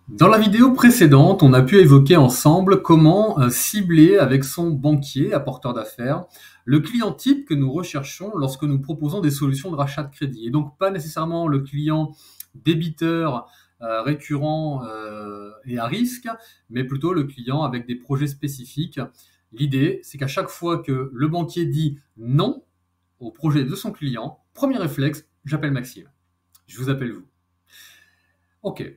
Dans la vidéo précédente, on a pu évoquer ensemble comment cibler avec son banquier, apporteur d'affaires, le client type que nous recherchons lorsque nous proposons des solutions de rachat de crédit. Et donc pas nécessairement le client débiteur récurrent et à risque, mais plutôt le client avec des projets spécifiques. L'idée, c'est qu'à chaque fois que le banquier dit non au projet de son client, premier réflexe, j'appelle Maxime. Je vous appelle vous. Ok.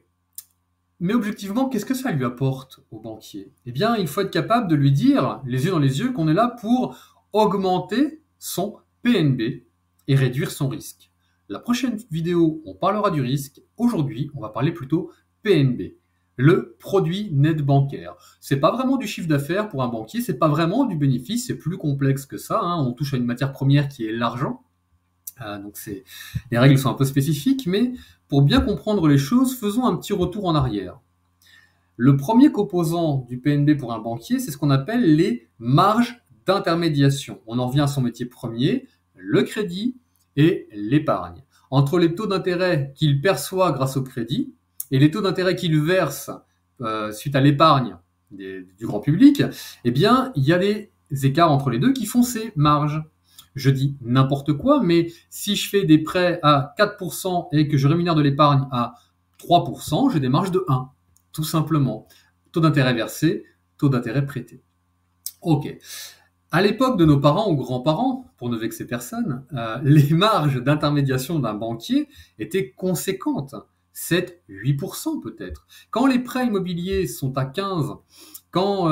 Mais objectivement, qu'est-ce que ça lui apporte au banquier? Eh bien, il faut être capable de lui dire, les yeux dans les yeux, qu'on est là pour augmenter son PNB et réduire son risque. La prochaine vidéo, on parlera du risque. Aujourd'hui, on va parler plutôt PNB, le produit net bancaire. C'est pas vraiment du chiffre d'affaires pour un banquier, c'est pas vraiment du bénéfice, c'est plus complexe que ça, hein. On touche à une matière première qui est l'argent. Donc les règles sont un peu spécifiques, mais pour bien comprendre les choses, faisons un petit retour en arrière. Le premier composant du PNB pour un banquier, c'est ce qu'on appelle les marges d'intermédiation. On en revient à son métier premier, le crédit et l'épargne. Entre les taux d'intérêt qu'il perçoit grâce au crédit et les taux d'intérêt qu'il verse suite à l'épargne du grand public, eh bien, il y a des écarts entre les deux qui font ces marges. Je dis n'importe quoi, mais si je fais des prêts à 4% et que je rémunère de l'épargne à 3%, j'ai des marges de 1, tout simplement. Taux d'intérêt versé, taux d'intérêt prêté. Ok. À l'époque de nos parents ou grands-parents, pour ne vexer personne, les marges d'intermédiation d'un banquier étaient conséquentes. 7, 8% peut-être. Quand les prêts immobiliers sont à 15, quand,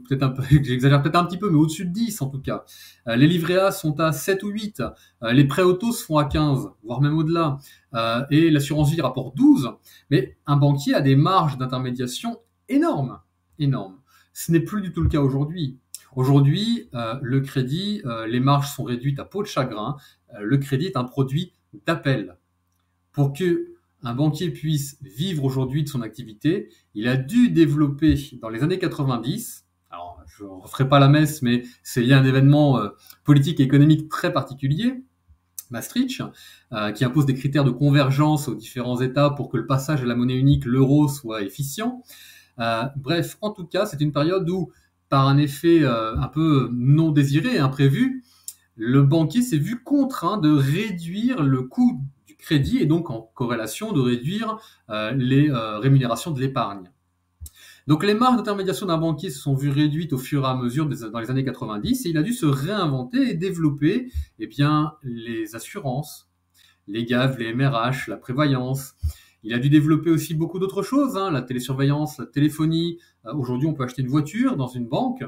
peut-être un peu, j'exagère peut-être un petit peu, mais au-dessus de 10 en tout cas, les livrets A sont à 7 ou 8, les prêts auto se font à 15, voire même au-delà, et l'assurance vie rapporte 12, mais un banquier a des marges d'intermédiation énormes, énormes. Ce n'est plus du tout le cas aujourd'hui. Aujourd'hui, le crédit, les marges sont réduites à peau de chagrin. Le crédit est un produit d'appel. Pour que un banquier puisse vivre aujourd'hui de son activité, il a dû développer dans les années 90, alors je ne referai pas la messe, mais c'est lié à un événement politique et économique très particulier, Maastricht, qui impose des critères de convergence aux différents États pour que le passage à la monnaie unique, l'euro, soit efficient. Bref, en tout cas, c'est une période où, par un effet un peu non désiré et imprévu, le banquier s'est vu contraint de réduire le coût du crédit et donc en corrélation de réduire les rémunérations de l'épargne. Donc les marges d'intermédiation d'un banquier se sont vues réduites au fur et à mesure dans les années 90 et il a dû se réinventer et développer les assurances, les GAV, les MRH, la prévoyance. Il a dû développer aussi beaucoup d'autres choses, hein, la télésurveillance, la téléphonie. Aujourd'hui, on peut acheter une voiture dans une banque,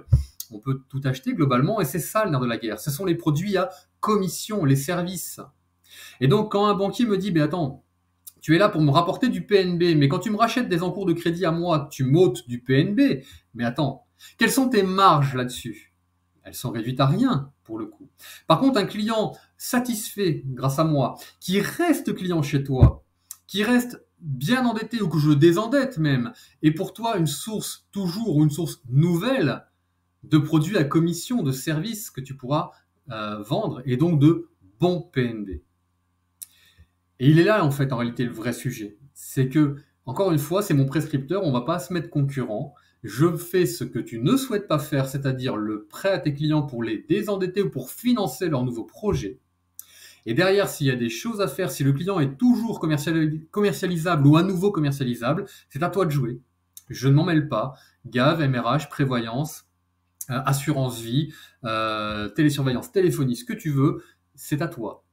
on peut tout acheter globalement, et c'est ça le nerf de la guerre. Ce sont les produits à commission, les services. Et donc, quand un banquier me dit, attends, tu es là pour me rapporter du PNB, mais quand tu me rachètes des encours de crédit à moi, tu m'ôtes du PNB. Mais attends, quelles sont tes marges là-dessus? Elles sont réduites à rien, pour le coup. Par contre, un client satisfait grâce à moi, qui reste client chez toi, qui reste bien endetté ou que je désendette même, et pour toi une source toujours ou une source nouvelle de produits à commission, de services que tu pourras vendre, et donc de bons PNB. Et il est là en fait en réalité le vrai sujet. C'est que, encore une fois, c'est mon prescripteur, on ne va pas se mettre concurrent. Je fais ce que tu ne souhaites pas faire, c'est-à-dire le prêt à tes clients pour les désendetter ou pour financer leurs nouveaux projets. Et derrière, s'il y a des choses à faire, si le client est toujours commercialisable ou à nouveau commercialisable, c'est à toi de jouer. Je ne m'en mêle pas. GAV, MRH, prévoyance, assurance vie, télésurveillance, téléphonie, ce que tu veux, c'est à toi.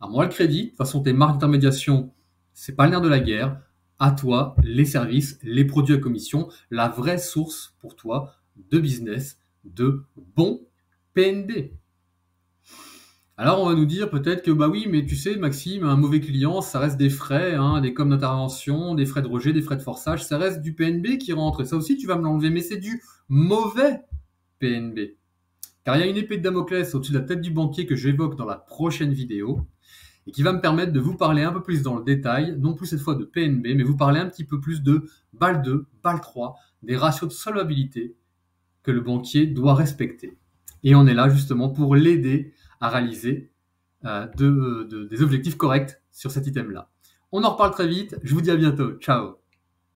À moi le crédit, de toute façon tes marques d'intermédiation, c'est pas le nerf de la guerre. À toi les services, les produits à commission, la vraie source pour toi de business, de bons PNB. Alors on va nous dire peut-être que oui, mais tu sais Maxime, un mauvais client, ça reste des frais, hein, des coms d'intervention, des frais de rejet, des frais de forçage, ça reste du PNB qui rentre. Et ça aussi tu vas me l'enlever, mais c'est du mauvais PNB. Car il y a une épée de Damoclès au-dessus de la tête du banquier que j'évoque dans la prochaine vidéo et qui va me permettre de vous parler un peu plus dans le détail, non plus cette fois de PNB, mais vous parler un petit peu plus de BAL 2, BAL 3, des ratios de solvabilité que le banquier doit respecter. Et on est là justement pour l'aider à réaliser des objectifs corrects sur cet item-là. On en reparle très vite, je vous dis à bientôt, ciao.